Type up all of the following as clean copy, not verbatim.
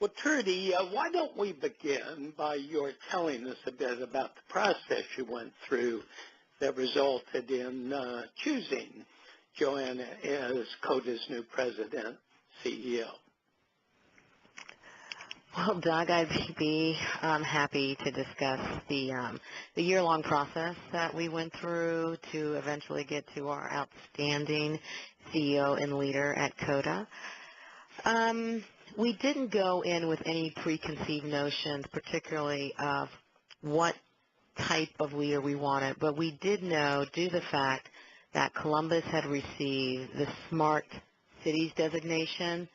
Well, Trudy, why don't we begin by your telling us a bit about the process you went through that resulted in choosing Joanna as COTA's new president, CEO. Well, Doug, I'd be happy to discuss the year-long process that we went through to eventually get to our outstanding CEO and leader at COTA. We didn't go in with any preconceived notions, particularly of what type of leader we wanted, but we did know, due to the fact that Columbus had received the Smart Cities designation,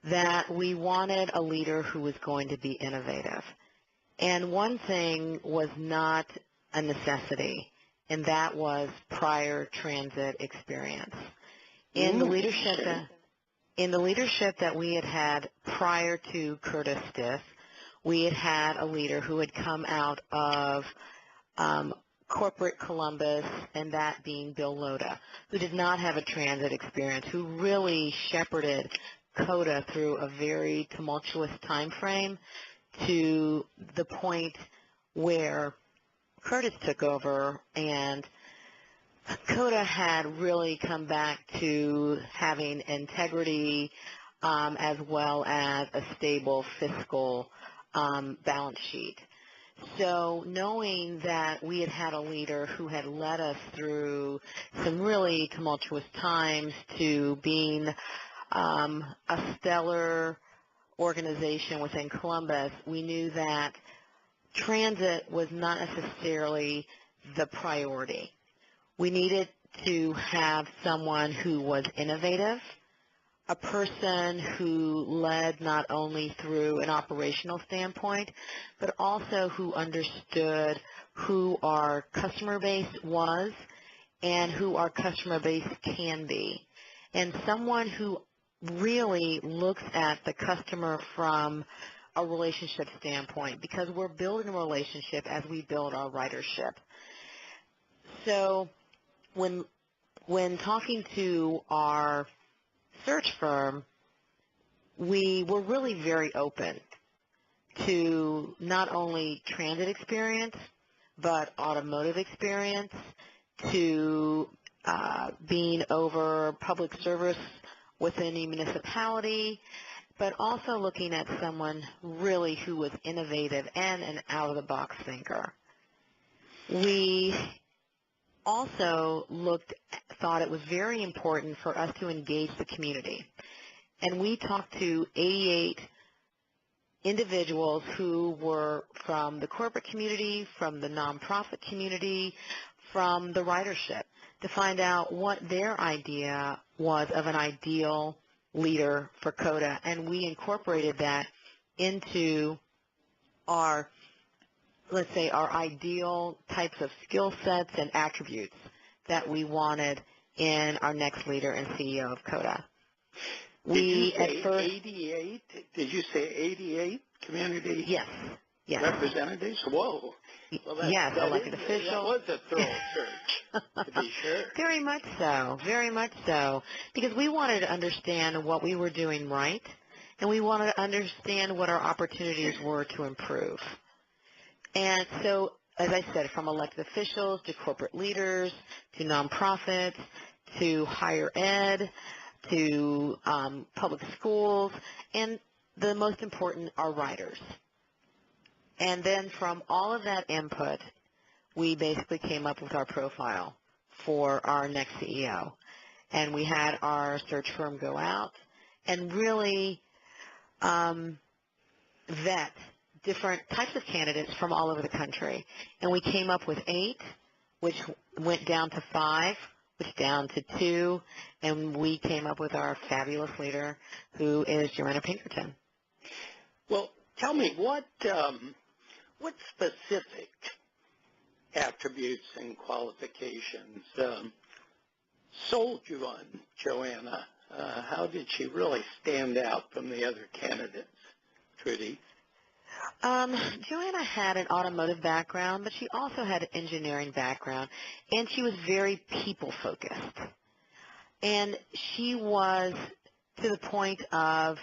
that we wanted a leader who was going to be innovative. And one thing was not a necessity, and that was prior transit experience. In the leadership that we had prior to Curtis Stiff, we had a leader who had come out of corporate Columbus, and that being Bill Loda, who did not have a transit experience, who really shepherded COTA through a very tumultuous time frame to the point where Curtis took over, and COTA had really come back to having integrity as well as a stable fiscal balance sheet. So knowing that we had a leader who had led us through some really tumultuous times to being a stellar organization within Columbus, we knew that transit was not necessarily the priority. We needed to have someone who was innovative, a person who led not only through an operational standpoint, but also who understood who our customer base was and who our customer base can be, and someone who really looks at the customer from a relationship standpoint, because we're building a relationship as we build our ridership. So when talking to our search firm, we were really very open to not only transit experience, but automotive experience, to being over public service within a municipality, but also looking at someone really who was innovative and an out-of-the-box thinker. We also thought it was very important for us to engage the community. And we talked to 88 individuals who were from the corporate community, from the nonprofit community, from the ridership, to find out what their idea was of an ideal leader for COTA. And we incorporated that into our, let's say, our ideal types of skill sets and attributes that we wanted in our next leader and CEO of COTA. Did you say 88 community Yes. representatives? Whoa. Well, yes, elected officials. That was a thorough search, to be sure. Very much so, because we wanted to understand what we were doing right, and we wanted to understand what our opportunities were to improve. And so, as I said, from elected officials to corporate leaders to nonprofits to higher ed to public schools, and the most important are riders. And then from all of that input, we basically came up with our profile for our next CEO. And we had our search firm go out and really vet different types of candidates from all over the country. And we came up with 8, which went down to 5, which down to 2, and we came up with our fabulous leader, who is Joanna Pinkerton. Well, tell me, what specific attributes and qualifications sold you on Joanna? How did she really stand out from the other candidates, Trudy? Joanna had an automotive background, but she also had an engineering background, and she was very people-focused. And she was to the point of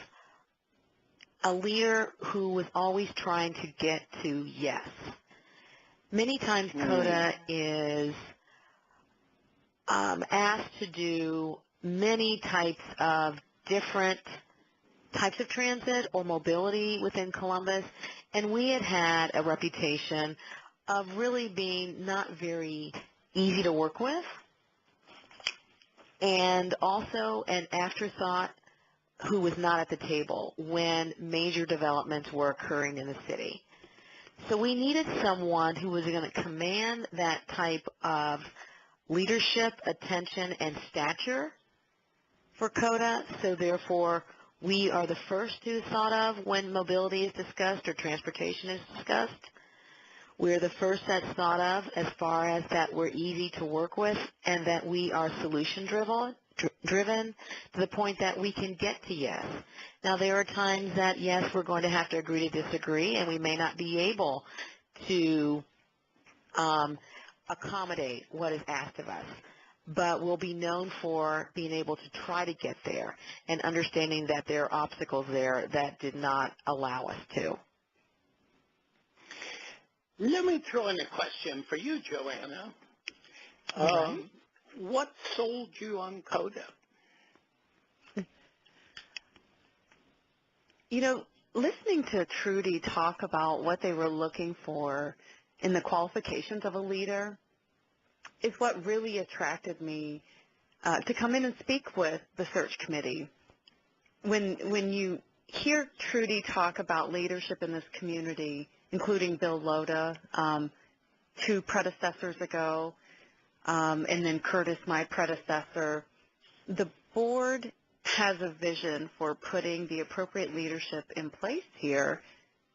a leader who was always trying to get to yes. Many times COTA is asked to do many types of different types of transit or mobility within Columbus, and we had a reputation of really being not very easy to work with, and also an afterthought who was not at the table when major developments were occurring in the city. So we needed someone who was going to command that type of leadership, attention, and stature for COTA, so therefore we are the first who's thought of when mobility is discussed or transportation is discussed. We're the first that's thought of as far as that we're easy to work with and that we are solution-driven to the point that we can get to yes. Now, there are times that, yes, we're going to have to agree to disagree, and we may not be able to accommodate what is asked of us. But we'll be known for being able to try to get there and understanding that there are obstacles there that did not allow us to. Let me throw in a question for you, Joanna. Right. What sold you on COTA? You know, listening to Trudy talk about what they were looking for in the qualifications of a leader is what really attracted me to come in and speak with the search committee. When you hear Trudy talk about leadership in this community, including Bill Loda, 2 predecessors ago, and then Curtis, my predecessor, the board has a vision for putting the appropriate leadership in place here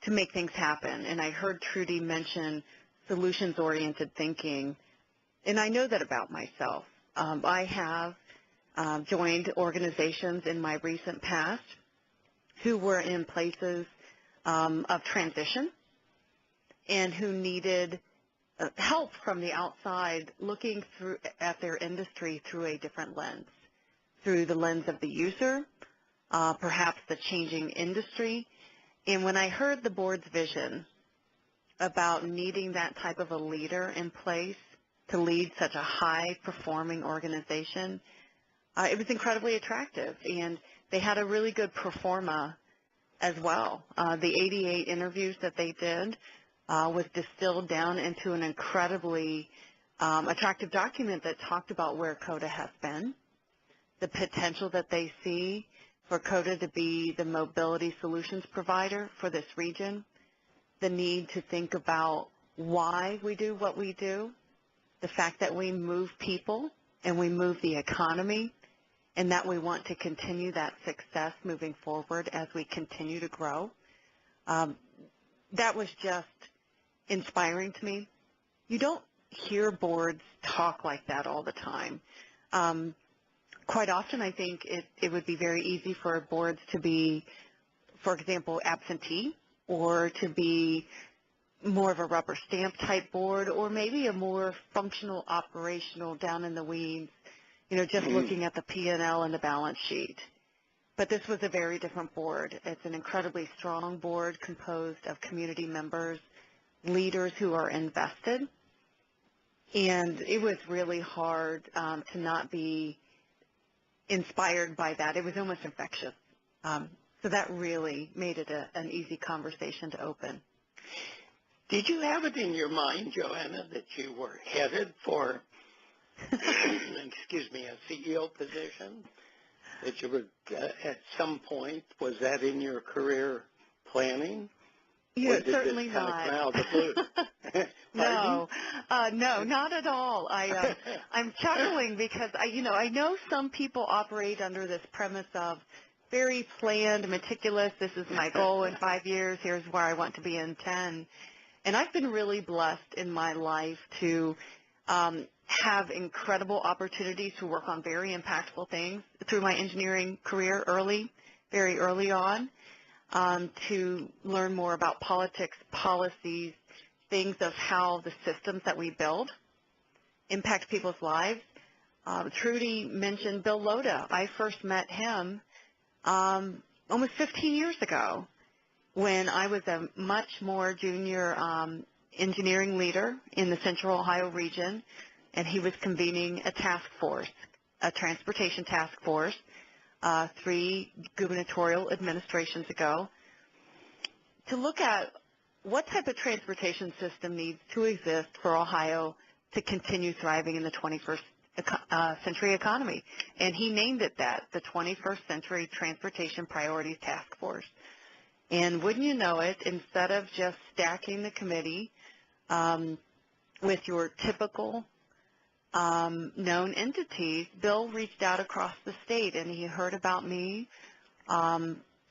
to make things happen. And I heard Trudy mention solutions-oriented thinking, and I know that about myself. I have joined organizations in my recent past who were in places of transition and who needed help from the outside looking through at their industry through a different lens, through the lens of the user, perhaps the changing industry. And when I heard the board's vision about needing that type of a leader in place to lead such a high-performing organization, it was incredibly attractive. And they had a really good pro forma as well. The 88 interviews that they did was distilled down into an incredibly attractive document that talked about where COTA has been, the potential that they see for COTA to be the mobility solutions provider for this region, the need to think about why we do what we do, the fact that we move people and we move the economy, and that we want to continue that success moving forward as we continue to grow. That was just inspiring to me. You don't hear boards talk like that all the time. Quite often, I think it would be very easy for boards to be, for example, absentee, or to be more of a rubber stamp type board, or maybe a more functional, operational, down in the weeds, just looking at the P&L and the balance sheet. But this was a very different board. It's an incredibly strong board composed of community members, leaders who are invested, and it was really hard to not be inspired by that. It was almost infectious. So that really made it an easy conversation to open. Did you have it in your mind, Joanna, that you were headed for, excuse me, a CEO position? That you were, at some point, was that in your career planning? Yeah, certainly not. Kind of come out of the blue? No, not at all. I'm chuckling because I know some people operate under this premise of very planned, meticulous. This is my goal in 5 years. Here's where I want to be in 10. And I've been really blessed in my life to have incredible opportunities to work on very impactful things through my engineering career very early on, to learn more about politics, policies, things of how the systems that we build impact people's lives. Trudy mentioned Bill Loda. I first met him almost 15 years ago. when I was a much more junior engineering leader in the Central Ohio region, and he was convening a task force, a transportation task force, 3 gubernatorial administrations ago, to look at what type of transportation system needs to exist for Ohio to continue thriving in the 21st century economy. And he named it that, the 21st Century Transportation Priorities Task Force. And wouldn't you know it, instead of just stacking the committee with your typical known entities, Bill reached out across the state, and he heard about me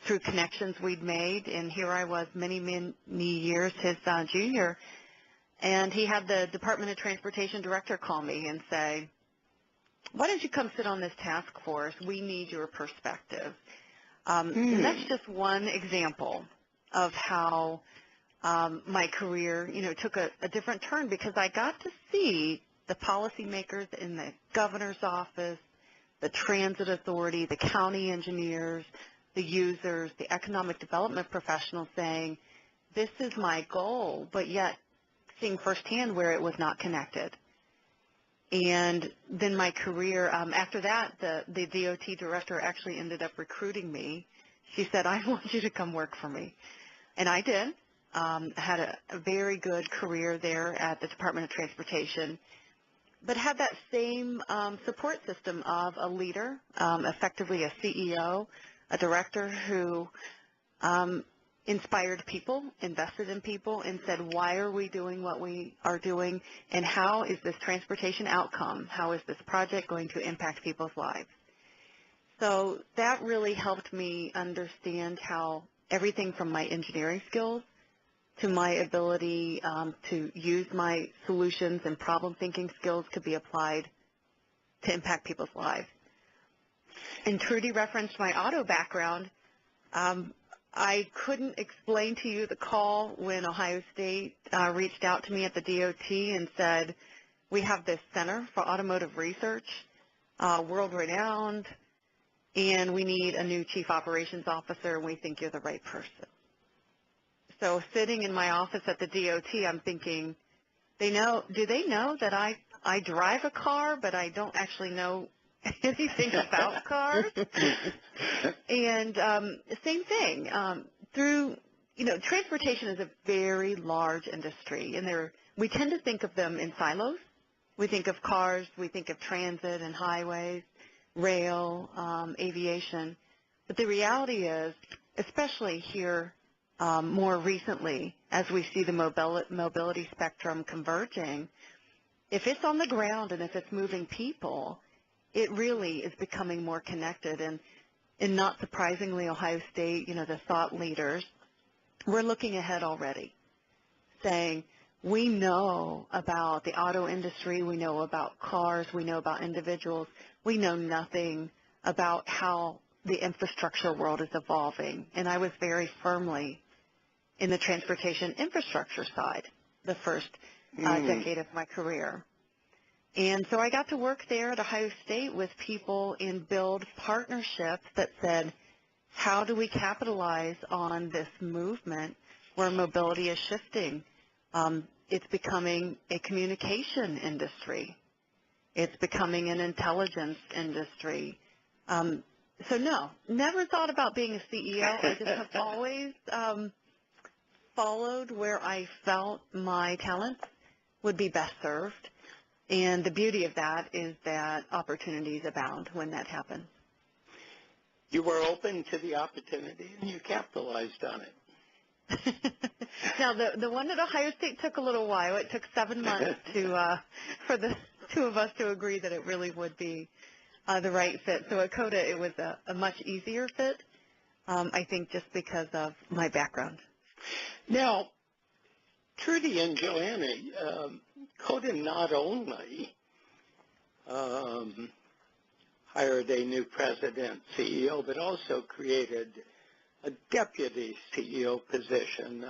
through connections we'd made, and here I was many, many years his junior, and he had the Department of Transportation director call me and say, why don't you come sit on this task force? We need your perspective. And that's just one example of how my career, took a different turn, because I got to see the policymakers in the governor's office, the transit authority, the county engineers, the users, the economic development professionals saying, this is my goal, but yet seeing firsthand where it was not connected. And then my career, after that, the DOT director actually ended up recruiting me. She said, I want you to come work for me. And I did. Had a very good career there at the Department of Transportation, but had that same support system of a leader, effectively a CEO, a director who inspired people, invested in people, and said, why are we doing what we are doing, and how is this transportation outcome, how is this project going to impact people's lives? So that really helped me understand how everything from my engineering skills to my ability to use my solutions and problem-thinking skills could be applied to impact people's lives. And Trudy referenced my auto background. I couldn't explain to you the call when Ohio State reached out to me at the DOT and said, we have this Center for Automotive Research, world-renowned, and we need a new Chief Operations Officer, and we think you're the right person. So sitting in my office at the DOT, I'm thinking, do they know that I drive a car, but I don't actually know anything about cars? And same thing. Transportation is a very large industry, and we tend to think of them in silos. We think of cars, we think of transit and highways, rail, aviation. But the reality is, especially here more recently, as we see the mobility spectrum converging, if it's on the ground and if it's moving people, it really is becoming more connected. And not surprisingly, Ohio State, the thought leaders, we're looking ahead already, saying we know about the auto industry, we know about cars, we know about individuals, we know nothing about how the infrastructure world is evolving. And I was very firmly in the transportation infrastructure side the first decade of my career. And so I got to work there at Ohio State with people and build partnerships that said, how do we capitalize on this movement where mobility is shifting? It's becoming a communication industry. It's becoming an intelligence industry. So no, never thought about being a CEO. I just have always followed where I felt my talents would be best served. And the beauty of that is that opportunities abound when that happens. You were open to the opportunity, and you capitalized on it. Now, the one at Ohio State took a little while. It took 7 months for the two of us to agree that it really would be the right fit. So at COTA, it was a much easier fit, I think, just because of my background. Now, Trudy and Joanna, COTA not only hired a new president, CEO, but also created a deputy CEO position,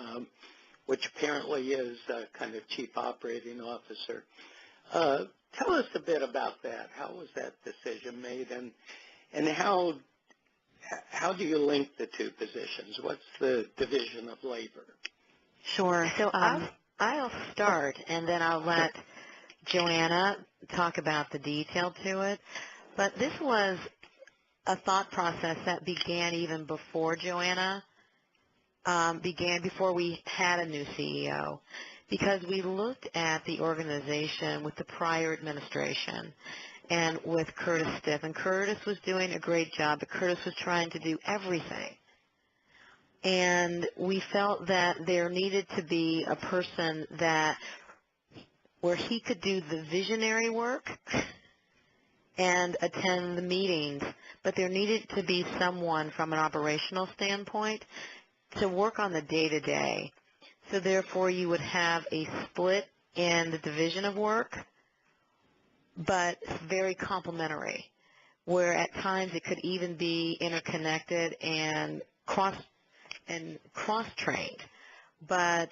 which apparently is kind of chief operating officer. Tell us a bit about that. How was that decision made, and how how do you link the two positions? What's the division of labor? Sure. So I'll start, and then I'll let Joanna talk about the detail to it. But this was a thought process that began even before Joanna before we had a new CEO, because we looked at the organization with the prior administration and with Curtis Stiff, and Curtis was doing a great job, but Curtis was trying to do everything. And we felt that there needed to be a person where he could do the visionary work and attend the meetings, but there needed to be someone from an operational standpoint to work on the day-to-day. So therefore you would have a split in the division of work, but very complementary, where at times it could even be interconnected and cross-trained. But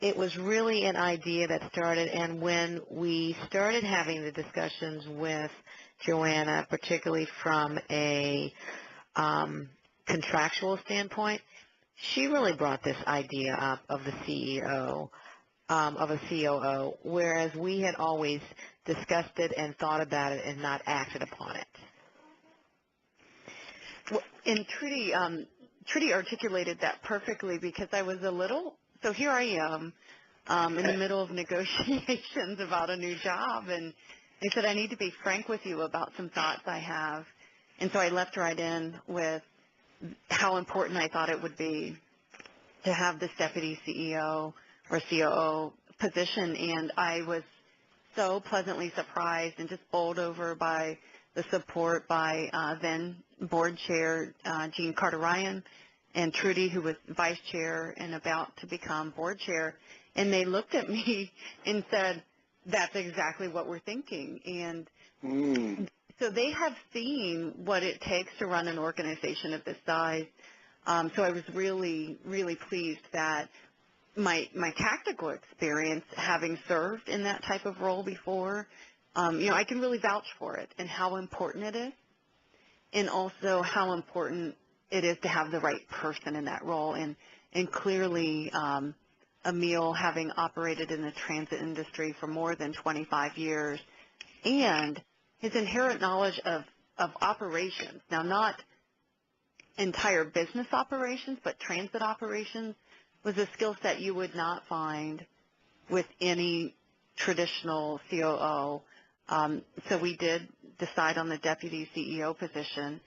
it was really an idea that started, and when we started having the discussions with Joanna, particularly from a contractual standpoint, she really brought this idea up of the CEO, of a COO, whereas we had always discussed it and thought about it and not acted upon it. Well, and Trudy articulated that perfectly, because I was so here I am in the middle of negotiations about a new job, and I said, I need to be frank with you about some thoughts I have. And so I left right in with how important I thought it would be to have this deputy CEO or COO position, and I was so pleasantly surprised and just bowled over by the support by then board chair Jean Carter-Ryan and Trudy, who was vice chair and about to become board chair, and they looked at me and said, that's exactly what we're thinking. And so they have seen what it takes to run an organization of this size. So I was really, really pleased that my tactical experience, having served in that type of role before, I can really vouch for it and how important it is, and also how important it is to have the right person in that role. And clearly, Emil, having operated in the transit industry for more than 25 years, and his inherent knowledge of operations, now not entire business operations, but transit operations, was a skill set you would not find with any traditional COO. So we did decide on the deputy CEO position,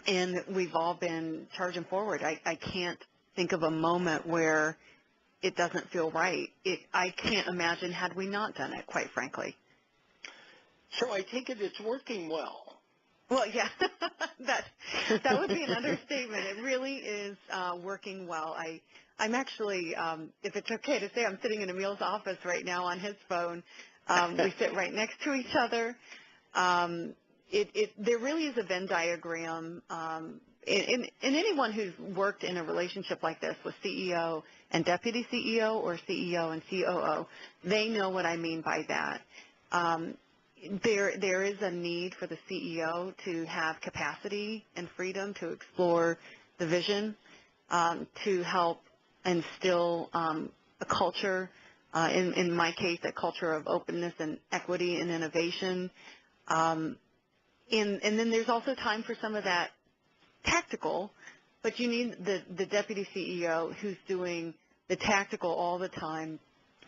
and we've all been charging forward. I can't think of a moment where it doesn't feel right. I can't imagine had we not done it, quite frankly. So I take it it's working well. Well, yeah, that would be an understatement. It really is working well. I'm actually, if it's okay to say, I'm sitting in Emil's office right now on his phone. We sit right next to each other. There really is a Venn diagram. And anyone who's worked in a relationship like this with CEO and deputy CEO or CEO and COO, they know what I mean by that. There is a need for the CEO to have capacity and freedom to explore the vision, to help instill a culture, in my case, a culture of openness and equity and innovation. And then there's also time for some of that tactical, but you need the deputy CEO who's doing the tactical all the time,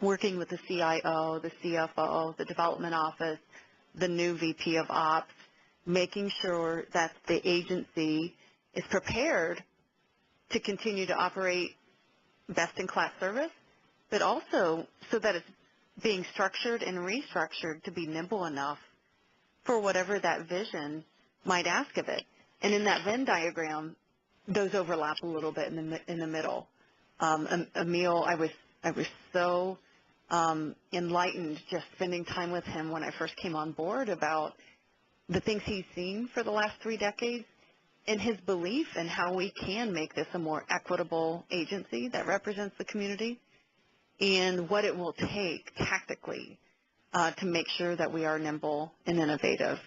working with the CIO, the CFO, the development office, the new VP of Ops, making sure that the agency is prepared to continue to operate best-in-class service, but also so that it's being structured and restructured to be nimble enough for whatever that vision might ask of it. And in that Venn diagram, those overlap a little bit in the middle. Emil, I was so enlightened just spending time with him when I first came on board about the things he's seen for the last 3 decades and his belief in how we can make this a more equitable agency that represents the community, and what it will take tactically to make sure that we are nimble and innovative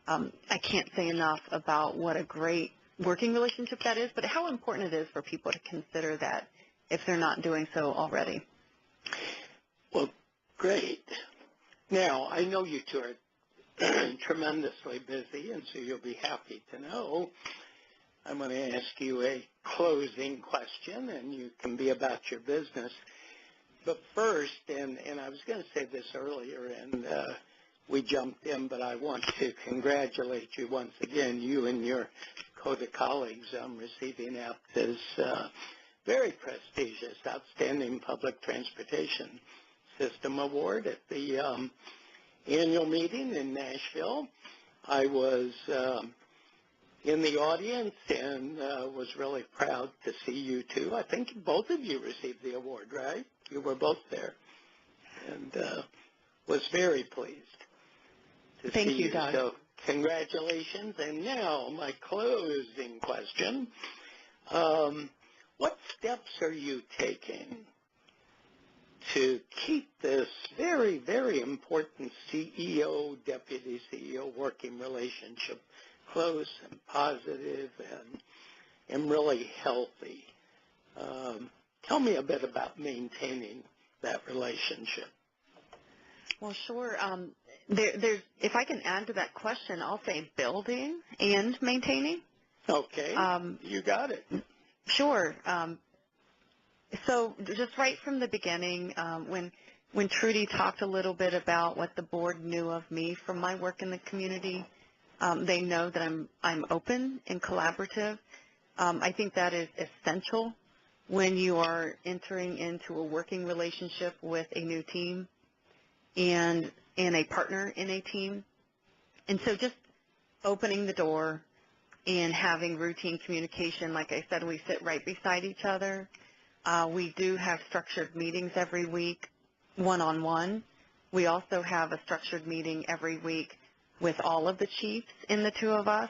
I can't say enough about what a great working relationship that is, but how important it is for people to consider that if they're not doing so already. Well, great. Now, I know you two are tremendously busy, and so you'll be happy to know I'm going to ask you a closing question, and you can be about your business. But first, and I was going to say this earlier, and we jumped in, but I want to congratulate you once again, you and your COTA colleagues, on receiving APTA's very prestigious Outstanding Public Transportation System Award at the annual meeting in Nashville. I was in the audience and was really proud to see you two. I think both of you received the award, right? You were both there, and was very pleased to see you. Thank you, Doug. So congratulations. And now my closing question. What steps are you taking to keep this very, very important CEO, deputy CEO working relationship close and positive and really healthy? Tell me a bit about maintaining that relationship. Well, sure. If I can add to that question, I'll say building and maintaining. Okay, you got it. Sure. So just right from the beginning, when Trudy talked a little bit about what the board knew of me from my work in the community, they know that I'm open and collaborative. I think that is essential when you are entering into a working relationship with a new team and a partner in a team. And so just opening the door and having routine communication. Like I said, we sit right beside each other. We do have structured meetings every week, one-on-one. We also have a structured meeting every week with all of the chiefs in the two of us,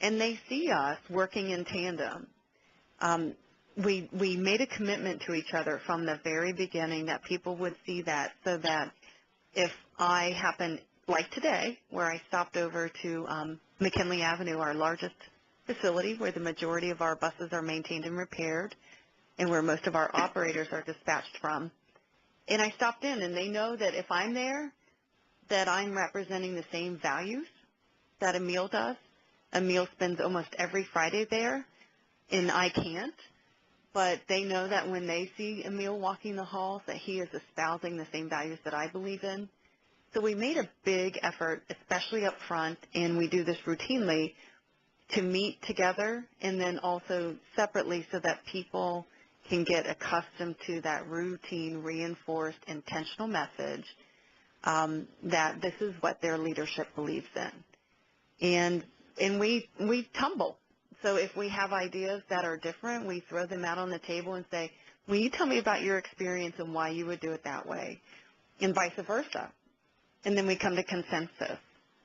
and they see us working in tandem. We made a commitment to each other from the very beginning that people would see that, so that if I happen, like today, where I stopped over to McKinley Avenue, our largest facility where the majority of our buses are maintained and repaired, and where most of our operators are dispatched from. And I stopped in, and they know that if I'm there, that I'm representing the same values that Emil does. Emil spends almost every Friday there, and I can't. But they know that when they see Emil walking the halls, that he is espousing the same values that I believe in. So we made a big effort, especially up front, and we do this routinely, to meet together and then also separately so that people can get accustomed to that routine, reinforced, intentional message that this is what their leadership believes in. And we tumble. So if we have ideas that are different, we throw them out on the table and say, will you tell me about your experience and why you would do it that way? And vice versa. And then we come to consensus.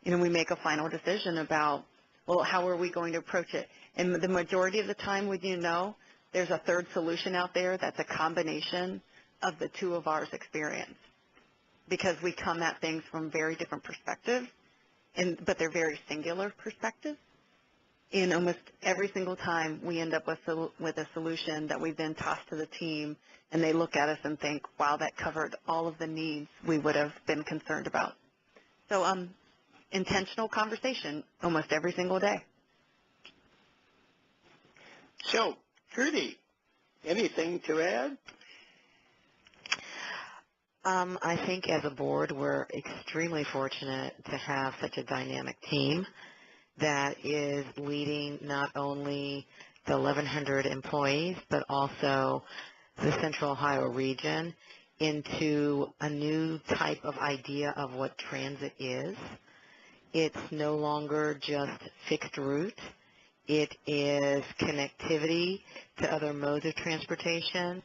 We make a final decision about, well, how are we going to approach it? And the majority of the time, there's a third solution out there that's a combination of the two of ours experience, because we come at things from very different perspectives, but they're very singular perspectives. And almost every single time we end up with a solution that we then toss to the team, and they look at us and think, wow, that covered all of the needs we would have been concerned about. So intentional conversation almost every single day. So, Trudy, anything to add? I think as a board, we're extremely fortunate to have such a dynamic team that is leading not only the 1,100 employees, but also the Central Ohio region into a new type of idea of what transit is. It's no longer just fixed route. It is connectivity to other modes of transportation,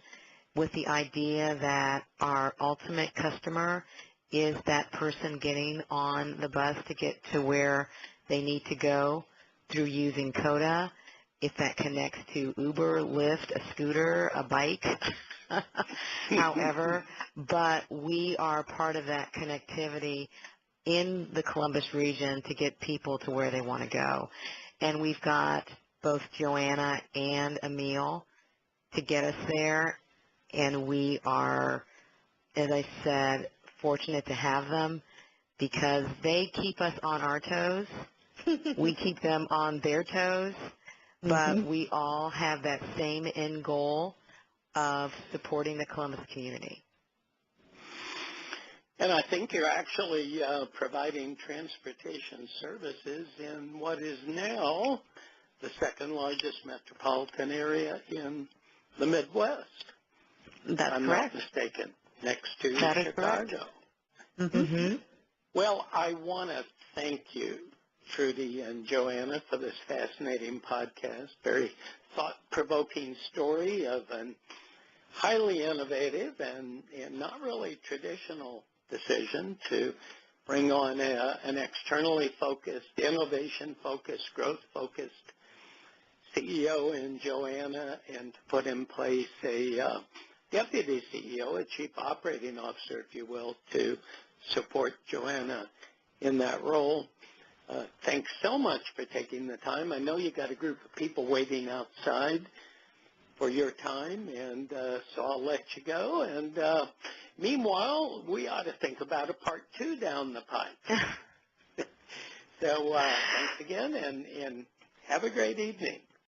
with the idea that our ultimate customer is that person getting on the bus to get to where they need to go through using COTA. If that connects to Uber, Lyft, a scooter, a bike, however, but we are part of that connectivity in the Columbus region to get people to where they want to go. And we've got both Joanna and Emil to get us there, and we are, as I said, fortunate to have them because they keep us on our toes. We keep them on their toes, but we all have that same end goal of supporting the Columbus community. And I think you're actually providing transportation services in what is now the second largest metropolitan area in the Midwest. That's I'm correct. not mistaken, next to That is Chicago. Well, I want to thank you, Trudy and Joanna, for this fascinating podcast. Very thought-provoking story of an highly innovative and not really traditional decision to bring on an externally focused, innovation-focused, growth-focused CEO in Joanna, and to put in place a deputy CEO, a chief operating officer, if you will, to support Joanna in that role. Thanks so much for taking the time. I know you got a group of people waiting outside for your time, and so I'll let you go. And meanwhile, we ought to think about a part 2 down the pipe. So thanks again, and have a great evening.